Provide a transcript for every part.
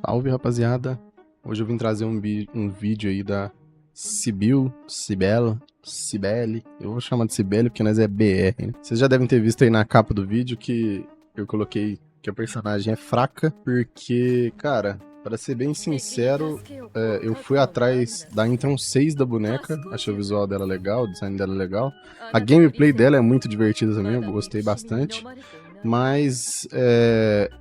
Salve, rapaziada. Hoje eu vim trazer um vídeo aí da Cibele. Eu vou chamar de Cibele porque nós é BR, né? Vocês já devem ter visto aí na capa do vídeo que eu coloquei que a personagem é fraca, porque, cara, pra ser bem sincero, eu fui atrás da Intron 6 da boneca, achei o visual dela legal, o design dela legal. A gameplay dela é muito divertida também, eu gostei bastante. Mas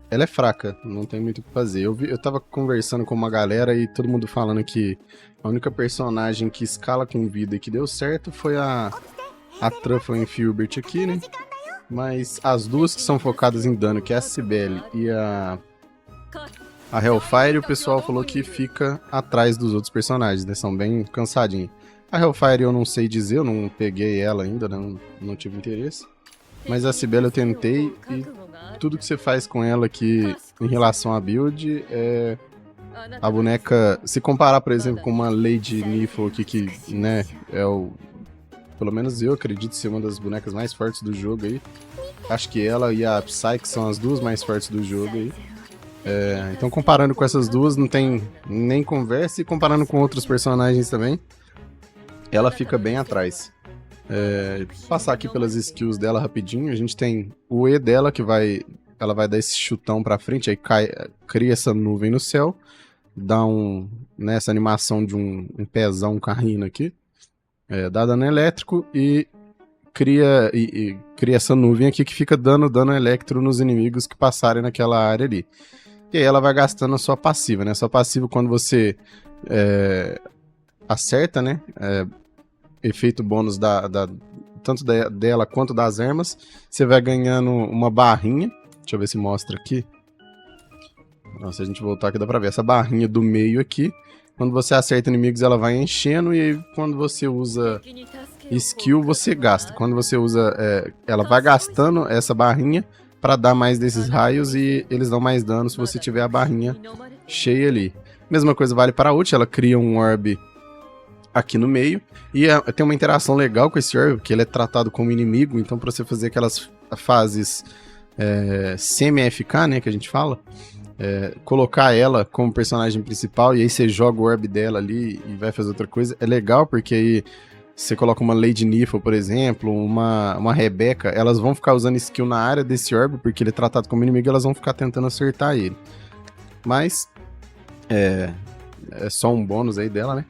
ela é fraca, não tem muito o que fazer. Eu tava conversando com uma galera e todo mundo falando que a única personagem que escala com vida e que deu certo foi a Truffle Filbert aqui, né? Mas as duas que são focadas em dano, que é a Cibele e a Hellfire, o pessoal falou que fica atrás dos outros personagens, né? São bem cansadinhos. A Hellfire eu não sei dizer, eu não peguei ela ainda, né? Não tive interesse. Mas a Cibele eu tentei e tudo que você faz com ela aqui em relação à build a boneca, se comparar, por exemplo, com uma Lady Nifl aqui que, né, pelo menos eu acredito ser uma das bonecas mais fortes do jogo aí. Acho que ela e a Psyche são as duas mais fortes do jogo aí. Então comparando com essas duas não tem nem conversa, e comparando com outros personagens também, ela fica bem atrás. Passar aqui pelas skills dela rapidinho. A gente tem o E dela, que ela vai dar esse chutão pra frente, aí cria essa nuvem no céu, dá essa animação de um pezão caindo aqui, dá dano elétrico e cria essa nuvem aqui que fica dando dano elétrico nos inimigos que passarem naquela área ali. E aí ela vai gastando a sua passiva, né? Sua passiva, quando você acerta, né? Efeito bônus tanto dela quanto das armas, você vai ganhando uma barrinha. Deixa eu ver se mostra aqui. Se a gente voltar aqui dá pra ver essa barrinha do meio aqui. Quando você acerta inimigos, ela vai enchendo, e aí quando você usa skill, você gasta. Quando você usa, ela vai gastando essa barrinha pra dar mais desses raios, e eles dão mais dano se você tiver a barrinha cheia ali. Mesma coisa vale para a ult, ela cria um orb aqui no meio, e tem uma interação legal com esse orb, que ele é tratado como inimigo, então pra você fazer aquelas fases semi-AFK, né, que a gente fala, colocar ela como personagem principal, e aí você joga o orb dela ali e vai fazer outra coisa, é legal, porque aí você coloca uma Lady Nifl, por exemplo, uma Rebecca, elas vão ficar usando skill na área desse orb, porque ele é tratado como inimigo, elas vão ficar tentando acertar ele. Mas é só um bônus aí dela, né?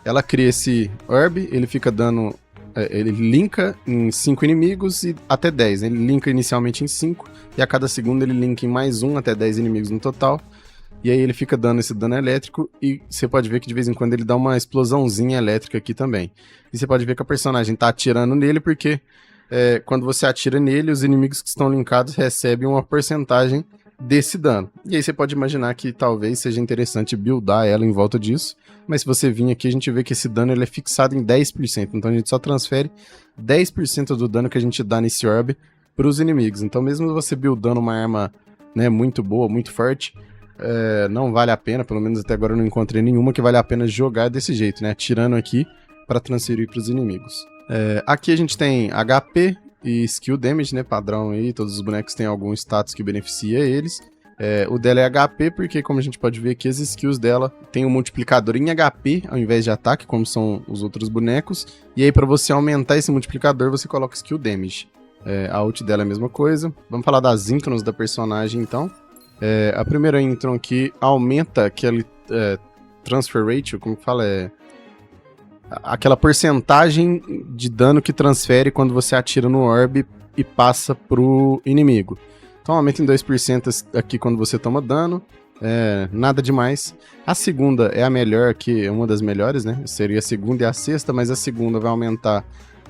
Ela cria esse orb, ele fica dando... ele linka em 5 inimigos e até 10. Ele linka inicialmente em 5, e a cada segundo ele linka em mais 1 até 10 inimigos no total. E aí ele fica dando esse dano elétrico, e você pode ver que de vez em quando ele dá uma explosãozinha elétrica aqui também. E você pode ver que a personagem tá atirando nele, porque quando você atira nele, os inimigos que estão linkados recebem uma porcentagem desse dano. E aí você pode imaginar que talvez seja interessante buildar ela em volta disso, mas se você vir aqui, a gente vê que esse dano ele é fixado em 10%, então a gente só transfere 10% do dano que a gente dá nesse orb para os inimigos. Então mesmo você buildando uma arma, né, muito boa, muito forte, não vale a pena, pelo menos até agora eu não encontrei nenhuma que vale a pena jogar desse jeito, né, atirando aqui para transferir para os inimigos. Aqui a gente tem HP e skill damage, né, padrão aí, todos os bonecos têm algum status que beneficia eles. O dela é HP, porque como a gente pode ver aqui, as skills dela tem um multiplicador em HP ao invés de ataque, como são os outros bonecos. E aí para você aumentar esse multiplicador, você coloca skill damage. A ult dela é a mesma coisa. Vamos falar das introns da personagem, então. A primeira intron aqui aumenta aquele transfer ratio, como que fala? Aquela porcentagem de dano que transfere quando você atira no orb e passa pro inimigo. Então aumenta em 2% aqui quando você toma dano, nada demais. A segunda é a melhor aqui, é uma das melhores, né? Seria a segunda e a sexta, mas a segunda vai aumentar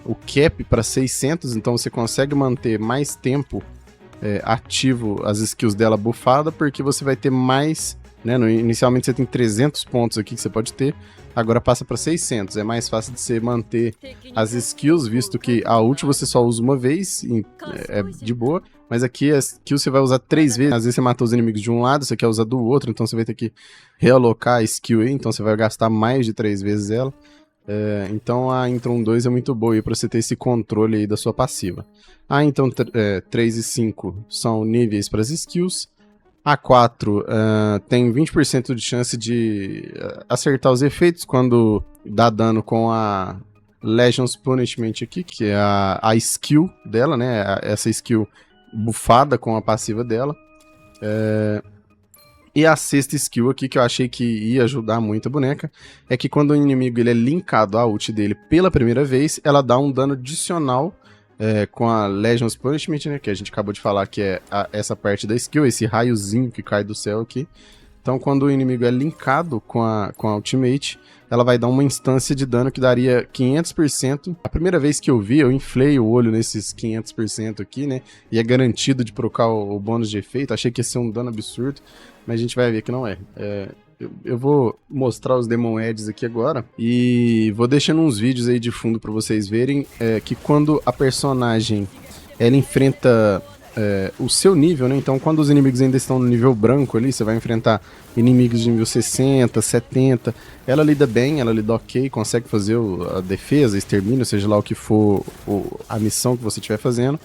o cap para 600, então você consegue manter mais tempo ativo as skills dela buffada, porque você vai ter mais, né? Inicialmente você tem 300 pontos aqui que você pode ter, agora passa para 600. É mais fácil de você manter as skills, visto que a ult você só usa uma vez, é de boa, mas aqui a skill você vai usar 3 vezes. Às vezes você matou os inimigos de um lado, você quer usar do outro, então você vai ter que realocar a skill aí, então você vai gastar mais de 3 vezes ela. Então a Intron 2 é muito boa aí pra você ter esse controle aí da sua passiva. A Intron 3 e 5 são níveis para as skills. A 4 tem 20% de chance de acertar os efeitos quando dá dano com a Legion's Punishment aqui, que é a skill dela, né? Essa skill bufada com a passiva dela. E a sexta skill aqui, que eu achei que ia ajudar muito a boneca, é que quando o inimigo ele é linkado à ult dele pela primeira vez, ela dá um dano adicional com a Legion's Punishment, né, que a gente acabou de falar que é essa parte da skill, esse raiozinho que cai do céu aqui. Então, quando o inimigo é linkado com a Ultimate, ela vai dar uma instância de dano que daria 500%. A primeira vez que eu vi, eu inflei o olho nesses 500% aqui, né, e é garantido de trocar o bônus de efeito. Achei que ia ser um dano absurdo, mas a gente vai ver que não é. Eu vou mostrar os Demon Heads aqui agora e vou deixando uns vídeos aí de fundo pra vocês verem que quando a personagem ela enfrenta o seu nível, né? Então quando os inimigos ainda estão no nível branco ali, você vai enfrentar inimigos de nível 60, 70, ela lida bem, ela lida ok, consegue fazer a defesa, extermínio, seja lá o que for a missão que você estiver fazendo.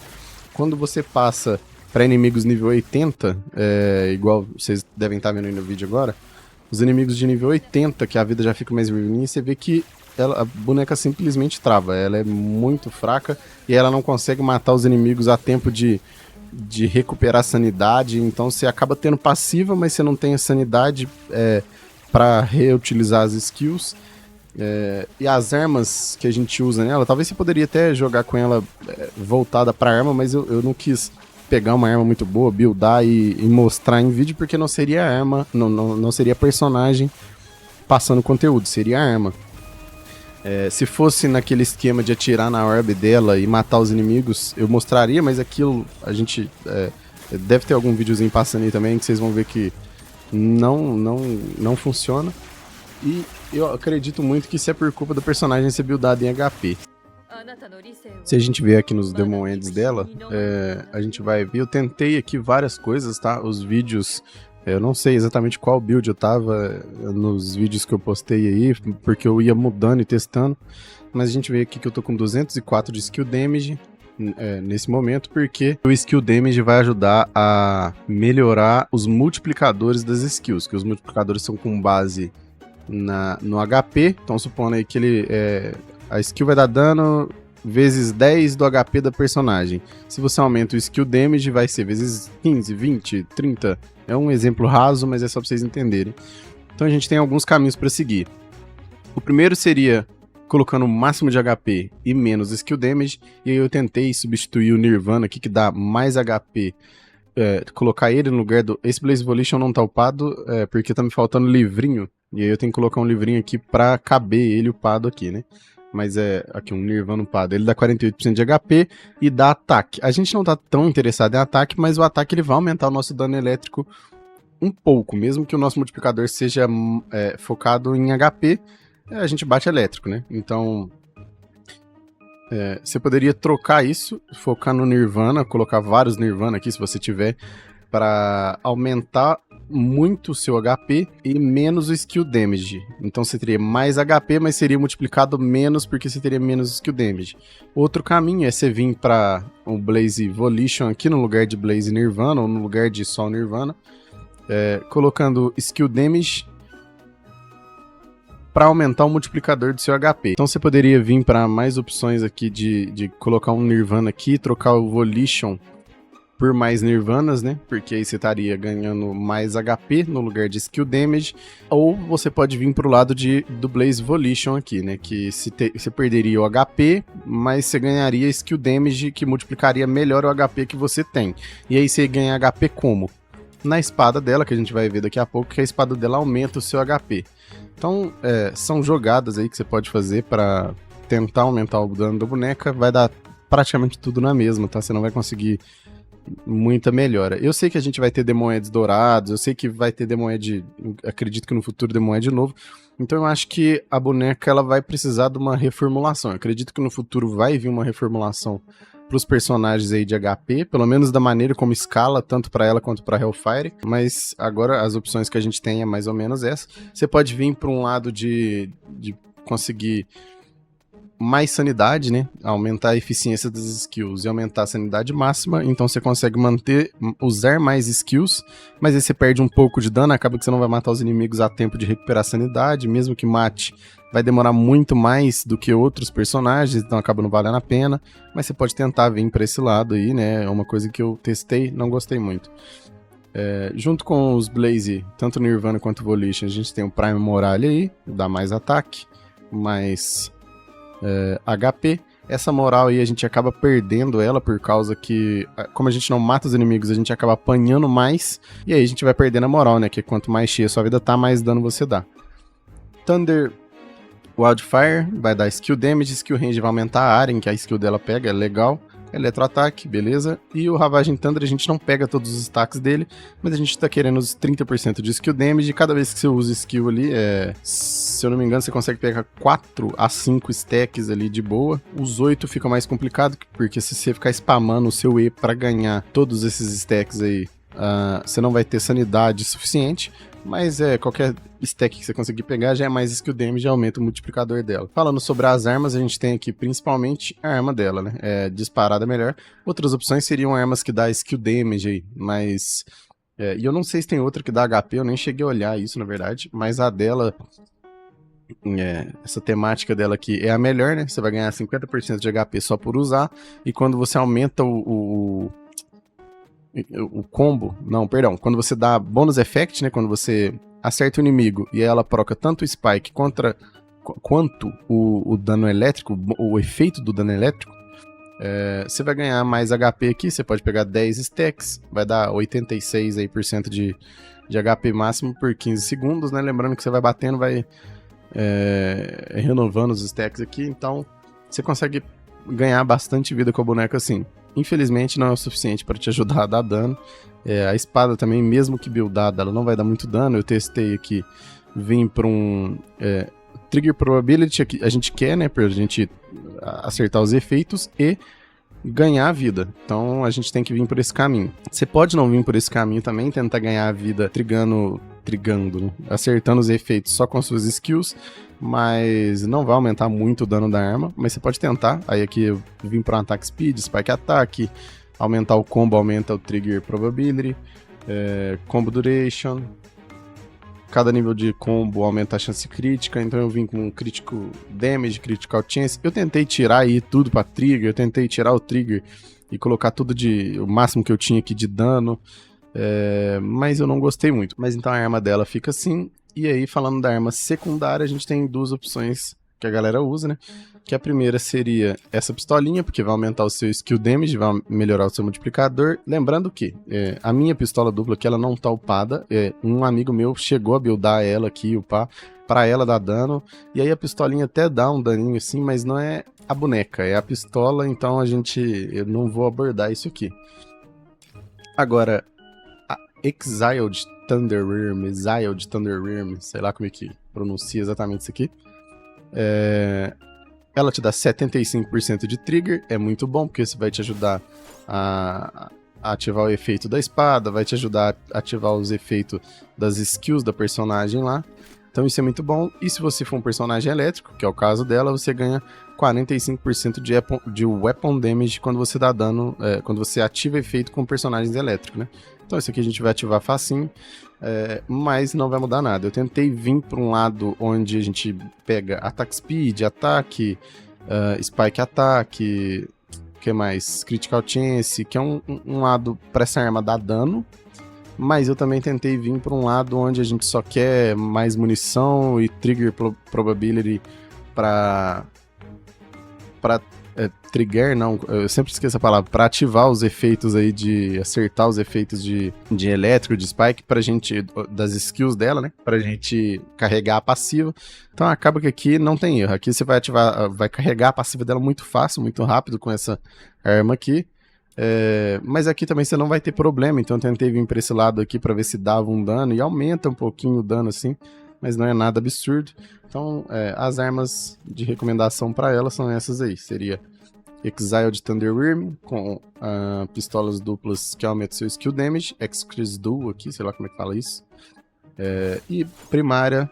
Quando você passa para inimigos nível 80, igual vocês devem estar vendo aí no vídeo agora, os inimigos de nível 80, que a vida já fica mais vermelhinha, você vê que a boneca simplesmente trava. Ela é muito fraca e ela não consegue matar os inimigos a tempo de recuperar a sanidade. Então você acaba tendo passiva, mas você não tem a sanidade para reutilizar as skills. E as armas que a gente usa nela, talvez você poderia até jogar com ela voltada para arma, mas eu não quis pegar uma arma muito boa, buildar e mostrar em vídeo, porque não seria arma, não seria personagem passando conteúdo, seria arma. Se fosse naquele esquema de atirar na orb dela e matar os inimigos, eu mostraria, mas aquilo a gente deve ter algum videozinho passando aí também, que vocês vão ver que não funciona. E eu acredito muito que isso é por culpa do personagem ser buildado em HP. Se a gente ver aqui nos Demon Heads dela, a gente vai ver, eu tentei aqui várias coisas, tá? Os vídeos, eu não sei exatamente qual build eu tava nos vídeos que eu postei aí, porque eu ia mudando e testando, mas a gente vê aqui que eu tô com 204 de skill damage nesse momento, porque o skill damage vai ajudar a melhorar os multiplicadores das skills, que os multiplicadores são com base no HP, então supondo aí que a skill vai dar dano vezes 10 do HP da personagem. Se você aumenta o skill damage, vai ser vezes 15, 20, 30. É um exemplo raso, mas é só pra vocês entenderem. Então a gente tem alguns caminhos para seguir. O primeiro seria colocando o máximo de HP e menos skill damage. E aí eu tentei substituir o Nirvana aqui, que dá mais HP. Colocar ele no lugar do... Esse Blaze Volition não tá upado, porque tá me faltando livrinho. E aí eu tenho que colocar um livrinho aqui pra caber ele upado aqui, né? Mas aqui um Nirvana upado. Ele dá 48% de HP e dá ataque. A gente não tá tão interessado em ataque, mas o ataque ele vai aumentar o nosso dano elétrico um pouco. Mesmo que o nosso multiplicador seja focado em HP, a gente bate elétrico, né? Então, você poderia trocar isso, focar no Nirvana, colocar vários Nirvana aqui, se você tiver, para aumentar muito o seu HP e menos o skill damage. Então você teria mais HP, mas seria multiplicado menos porque você teria menos skill damage. Outro caminho é você vir para o Blaze Volition aqui no lugar de Blaze Nirvana ou no lugar de Sol Nirvana, colocando skill damage para aumentar o multiplicador do seu HP. Então você poderia vir para mais opções aqui de colocar um Nirvana aqui, trocar o Volition por mais Nirvanas, né? Porque aí você estaria ganhando mais HP no lugar de skill damage. Ou você pode vir pro lado do Blaze Volition aqui, né? Que você perderia o HP, mas você ganharia skill damage que multiplicaria melhor o HP que você tem. E aí você ganha HP como? Na espada dela, que a gente vai ver daqui a pouco, que a espada dela aumenta o seu HP. Então, são jogadas aí que você pode fazer para tentar aumentar o dano da boneca. Vai dar praticamente tudo na mesma, tá? Você não vai conseguir muita melhora. Eu sei que a gente vai ter Demon Heads dourados, eu sei que vai ter Demon Head, acredito que no futuro Demon Head novo, então eu acho que a boneca ela vai precisar de uma reformulação. Eu acredito que no futuro vai vir uma reformulação para os personagens aí de HP, pelo menos da maneira como escala, tanto para ela quanto para Hellfire, mas agora as opções que a gente tem é mais ou menos essa. Você pode vir para um lado de conseguir mais sanidade, né? Aumentar a eficiência das skills e aumentar a sanidade máxima, então você consegue usar mais skills, mas aí você perde um pouco de dano, acaba que você não vai matar os inimigos a tempo de recuperar a sanidade, mesmo que mate, vai demorar muito mais do que outros personagens, então acaba não valendo a pena, mas você pode tentar vir pra esse lado aí, né? É uma coisa que eu testei, não gostei muito. Junto com os Blaze, tanto Nirvana quanto Volition, a gente tem o Prime Morale aí, dá mais ataque, mais HP. Essa moral aí a gente acaba perdendo ela por causa que, como a gente não mata os inimigos, a gente acaba apanhando mais, e aí a gente vai perdendo a moral, né? Que quanto mais cheia a sua vida tá, mais dano você dá. Thunder Wildfire vai dar skill damage, skill range vai aumentar a área em que a skill dela pega, é legal. Eletroataque, beleza. E o Ravagem Thunder a gente não pega todos os stacks dele, mas a gente tá querendo os 30% de skill damage, e cada vez que você usa skill ali, se eu não me engano, você consegue pegar 4 a 5 stacks ali de boa. Os 8 fica mais complicado, porque se você ficar spamando o seu E pra ganhar todos esses stacks aí, você não vai ter sanidade suficiente, mas qualquer stack que você conseguir pegar já é mais skill damage e aumenta o multiplicador dela. Falando sobre as armas, a gente tem aqui principalmente a arma dela, né? Disparada melhor. Outras opções seriam armas que dá skill damage aí, mas... e eu não sei se tem outra que dá HP, eu nem cheguei a olhar isso, na verdade, mas a dela... essa temática dela aqui é a melhor, né? Você vai ganhar 50% de HP só por usar, e quando você aumenta o combo, não, perdão, quando você dá bônus effect, né, quando você acerta o inimigo e ela proca tanto o spike quanto o dano elétrico, o efeito do dano elétrico, você vai ganhar mais HP aqui, você pode pegar 10 stacks, vai dar 86% aí de HP máximo por 15 segundos, né, lembrando que você vai batendo, vai renovando os stacks aqui, então você consegue ganhar bastante vida com a boneca assim. Infelizmente não é o suficiente para te ajudar a dar dano. A espada também, mesmo que buildada, ela não vai dar muito dano. Eu testei aqui, vim para um Trigger Probability, que a gente quer, né, pra gente acertar os efeitos e ganhar a vida. Então a gente tem que vir por esse caminho. Você pode não vir por esse caminho também, tentar ganhar a vida trigando, né? Acertando os efeitos só com suas skills, mas não vai aumentar muito o dano da arma, mas você pode tentar. Aí aqui eu vim para um Attack Speed, Spike Attack, aumentar o combo, aumenta o Trigger Probability, Combo Duration, cada nível de combo aumenta a chance crítica, então eu vim com Critical Damage, Critical Chance. Eu tentei tirar aí tudo para Trigger, eu tentei tirar o Trigger e colocar tudo o máximo que eu tinha aqui de dano, mas eu não gostei muito. Mas então a arma dela fica assim. E aí, falando da arma secundária, a gente tem duas opções que a galera usa, né? Que a primeira seria essa pistolinha, porque vai aumentar o seu skill damage, vai melhorar o seu multiplicador. Lembrando que a minha pistola dupla aqui, ela não tá upada. Um amigo meu chegou a buildar ela aqui, upar, pra ela dar dano. E aí a pistolinha até dá um daninho assim, mas não é a boneca, é a pistola, então eu não vou abordar isso aqui. Agora, a Exiled Thunder Realm, sei lá como é que pronuncia exatamente isso aqui. Ela te dá 75% de trigger, é muito bom, porque isso vai te ajudar a ativar o efeito da espada, vai te ajudar a ativar os efeitos das skills da personagem lá. Então isso é muito bom. E se você for um personagem elétrico, que é o caso dela, você ganha 45% de weapon damage quando você dá dano, quando você ativa efeito com personagens elétricos, né? Então isso aqui a gente vai ativar facinho, mas não vai mudar nada. Eu tentei vir para um lado onde a gente pega Attack Speed, ataque, Spike Attack, que mais? Critical Chance, que é um lado para essa arma dar dano, mas eu também tentei vir para um lado onde a gente só quer mais munição e Trigger Probability para trigger, não, eu sempre esqueço a palavra, para ativar os efeitos aí acertar os efeitos de elétrico, de spike, pra gente, das skills dela, né, pra gente carregar a passiva. Então acaba que aqui não tem erro, aqui você vai vai carregar a passiva dela muito fácil, muito rápido com essa arma aqui. Mas aqui também você não vai ter problema, então eu tentei vir pra esse lado aqui pra ver se dava um dano, e aumenta um pouquinho o dano assim, mas não é nada absurdo. Então, as armas de recomendação para ela são essas aí. Seria Exiled Thunder Realm, com pistolas duplas que aumentam seu skill damage. Excrease Dual aqui, sei lá como é que fala isso. E primária,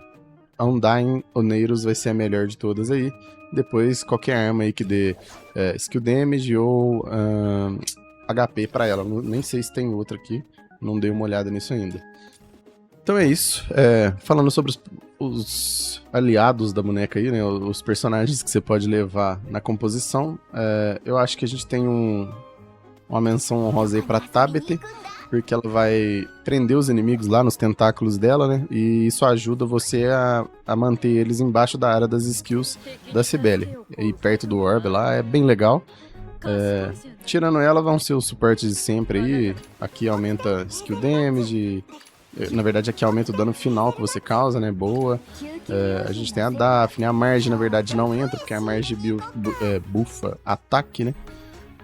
Undying Oneirus vai ser a melhor de todas aí. Depois, qualquer arma aí que dê skill damage ou HP pra ela. Nem sei se tem outra aqui, não dei uma olhada nisso ainda. Então é isso. Falando sobre os aliados da boneca aí, né? Os personagens que você pode levar na composição. Eu acho que a gente tem uma menção honrosa aí pra Tabete, porque ela vai prender os inimigos lá nos tentáculos dela, né? E isso ajuda você a manter eles embaixo da área das skills da Cibele. E perto do orb lá, é bem legal. Tirando ela, vão ser os suportes de sempre aí. Aqui aumenta skill damage. Na verdade, aqui aumenta o dano final que você causa, né? Boa. A gente tem a Daphne. A Marge, na verdade, não entra, porque a Marge buffa ataque, né?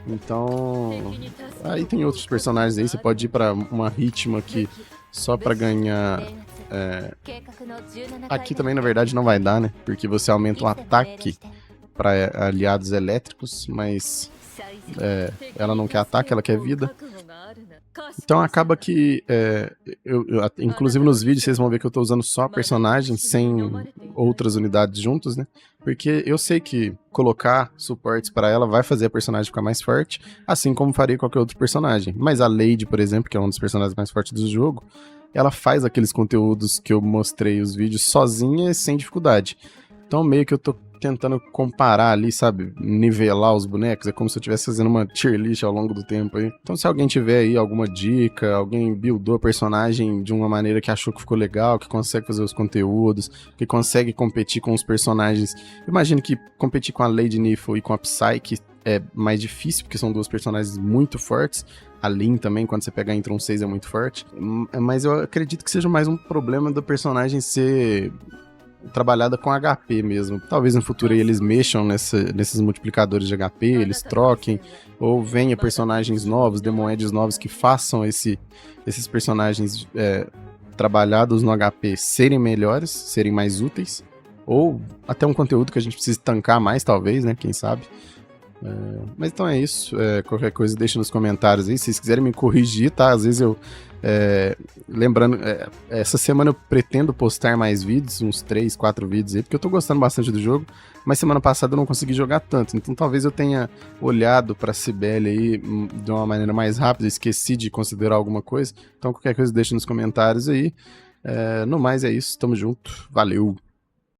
Então, aí tem outros personagens aí, você pode ir pra uma ritmo aqui só pra ganhar... Aqui também, na verdade, não vai dar, né? Porque você aumenta o ataque pra aliados elétricos, mas ela não quer ataque, ela quer vida. Então acaba que, inclusive nos vídeos vocês vão ver que eu tô usando só personagens sem outras unidades juntos, né? Porque eu sei que colocar suportes para ela vai fazer a personagem ficar mais forte, assim como faria qualquer outro personagem. Mas a Lady, por exemplo, que é um dos personagens mais fortes do jogo, ela faz aqueles conteúdos que eu mostrei os vídeos sozinha e sem dificuldade. Então meio que eu tô tentando comparar ali, sabe, nivelar os bonecos, é como se eu estivesse fazendo uma tier list ao longo do tempo aí. Então se alguém tiver aí alguma dica, alguém buildou a personagem de uma maneira que achou que ficou legal, que consegue fazer os conteúdos, que consegue competir com os personagens. Eu imagino que competir com a Lady Nifl e com a Psyche é mais difícil, porque são duas personagens muito fortes. A Lyn também, quando você pega a Intron 6, é muito forte. Mas eu acredito que seja mais um problema do personagem ser trabalhada com HP mesmo. Talvez no futuro aí eles mexam nesses multiplicadores de HP, eles troquem, ou venha personagens novos, demoedes novos que façam esses personagens trabalhados no HP serem melhores, serem mais úteis, ou até um conteúdo que a gente precise tancar mais, talvez, né? Quem sabe. Mas então é isso. Qualquer coisa deixa nos comentários aí. Se vocês quiserem me corrigir, tá? Às vezes eu... lembrando, essa semana eu pretendo postar mais vídeos, uns 3, 4 vídeos aí, porque eu tô gostando bastante do jogo, mas semana passada eu não consegui jogar tanto, então talvez eu tenha olhado pra Cibele aí de uma maneira mais rápida, esqueci de considerar alguma coisa, então qualquer coisa deixa nos comentários aí. No mais é isso, tamo junto, valeu!